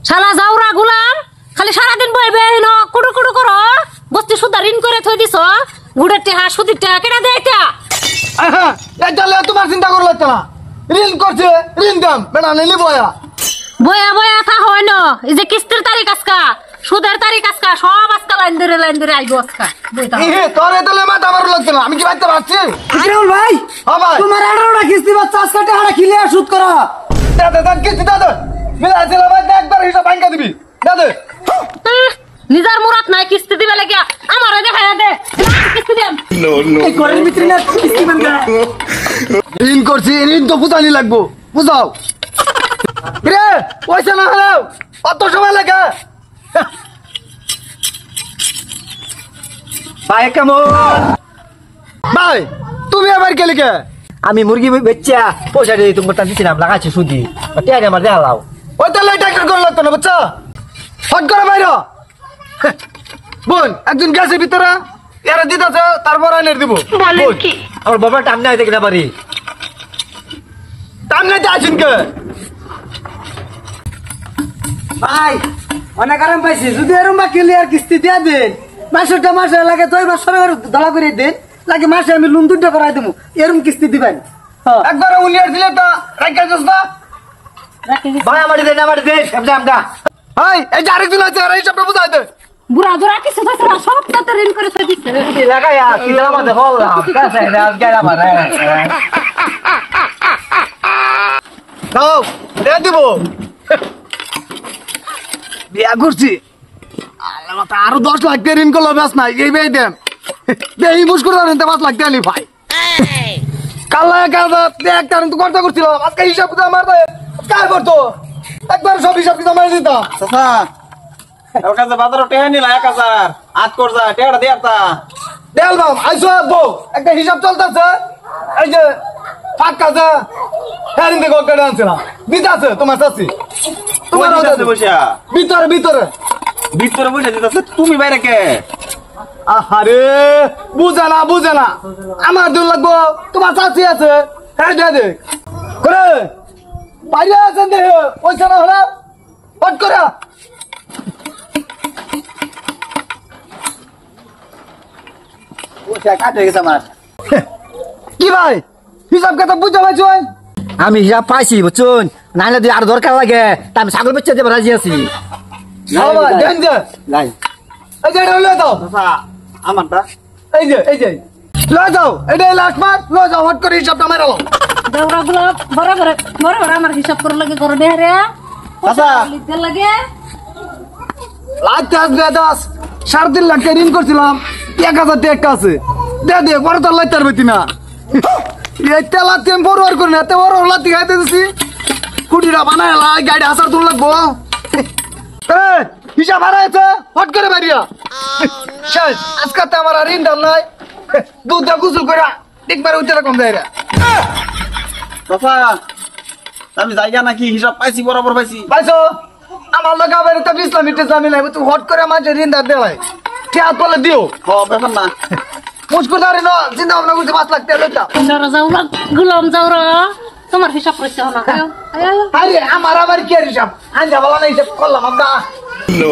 শালা যাওরা গুলাম খালি সারাদিন বইবে ন কুড়ু কুড়ু করো বস্তি সুদা ঋণ করে থই দিছ গুড়ের টেহা সুদির টেহা কেনা দেয় এটা তোমার চিন্তা করলো না ঋণ করছে ঋণ দাম বেড়া নিলি বয়া বয়া বয়া খা হয় ন এই যে কিস্তির তারিখ আজকা সুদের তারিখ আজকা সব আজকা লাইন ধরে আইবো আজকা তোর এতলে মাথা মারো লাগতো না আমি কি বাড়তে পারছি আকিরুল ভাই তোমার 18টা কিস্তি বা 4 টাকা ক্লিয়ার সুদ করা দাদা কিস্তি দাদা মিলা আছে ভাই একবার হিসাব ভাঙা দিবি দাদা নিজার মুরাত নাই কিস্তি দিবে লাগিয়া আমারে দেখায়া দে কিস্তি দেন এই ঘরের ভিতরে না কিস্তি বান্ধা ঋণ করছি ঋণ তো বুঝানি লাগবো বুঝাও রে পয়সা না হলো অত সময় লাগে ভাই কেমন ভাই তুমি আবার কে লিখে আমি মুরগি বেচা পয়সা দিয়ে তোমার দিছিলাম লাগাচ্ছি সুদি টিয়া আমার দেখা লাও ওই তাহলে টাকা করে লাগতো না বুঝছো হট করে বাইর বোন একজন গ্যাসের ভিতরে এরা দিতেছে তারপর আইনে দিব আমার বাবার টাম নাই দেখতে পারি টাইম নাইতে আছেন কে ভাই অনেক আরাম পাইছি যদি এরকম ক্লিয়ার কিস্তি দিয়া দেন মাসটা মাসে লাগে 2 মাস সরে দলা করে দেন লাগে মাসে আমি লোন 2টা করাই দেবো এরকম কিস্তি দিবেন একবার উনিয়ার দিলে তো রাইকা যাস না ভাই আমার দেন আমদা ভাই এই যে আরেকদিন আছে আর এই সবটা বুঝাই দে বুড়া জোড়া কিছু হইছে না সব তো ঋণ করে থই দিছে লাগায়া কি আমাদের হলাম কাছে গেলাম দাও দে দিব বিয়া করছি আল্লাহ আরো 10 লাখ ঋণ করলো ব্যাস নাই এই বেই দেন এই মুশকুল আনতে 5 লাখ দেলি ভাই কালা কালা দেখ কারণ তো খরচা করছিল আজকে হিসাব তো আমার কাজ করতো একবার সব হিসাব তো আমার দিতা চাচা ওর কাছে বাজারে টেহা নিলা 1000 আট কর যা টেহাটা দিয়ে তা দেল বাম আইসো বউ একটা হিসাব চলতেছে এই যে পাক কাজা হ্যারিং দেখো কেটে আনছে না দিতে আছে তোমার চাচি তোমার আছে বসা ভিতরে ভিতরে ভিতরে বসে দিতেছে তুমি বাইরে কে আরে বুঝে না আমার দূর লাগবো তোমার চাচি আছে হ্যাঁ দে দে করে বাইরে আছেন দেহ পয়সা না হলে হট করে পয়সা কাট হয়ে গেছে আমার কি ভাই হিসাব কথা বুঝতে পারছো আমি হিসাব পাইছি বুঝছুন নাহলে যদি আর দরকার লাগে তা আমি ছাগল বেচে দেবো রাজি আছি দেন যে লাই এই যে এটা লয়ে দাও চাচা আমারটা এই যে লয়ে যাও এটাই লাস্ট মাস লয়ে যাও হট করে হিসাবটা মেরে নাও দেওরা গুলো বড় আমার হিসাব করে লাগে করে দে রে চাচা লিখতে লাগে লাস্ট আসবে 10.5 লাখ ঋণ করছিলাম 1000 টাকা আছে দে পরে তো লাইতে পারবি না এই তেলাতে আমি বড় করি না এত বড় লাতি খাইতে দিছি কুটিরা বানায় গাড়ি হাসার তুল লাগবো হিসাব হারাইছে হট করে বাড়িয়া শেষ আজকাতে আমার আর ঋণ দাম নাই দুধ গুজু করে একবার উঠে কম যায় রে চাচা আমি জায়গা নাকি হিসাব পাইছি বরাবর পাইছি পাইছো আমার লোক আবার তো ইসলামিক জামি নাই তুই হট করে আমার ঋণ দাম দেওয়াই ঠিক বলে দিও ব্যাপার না মুশকুল দাঁড়ি না চিন্তা ভাবনা করছি 5 লাখ টাকা লইতা যাওরা গুলাম যাওরা তোমার হিসাব করতে হবে না আরে আমার কি আর হিসাব আঞ্জা বলা না হিসাব করলাম আমরা No.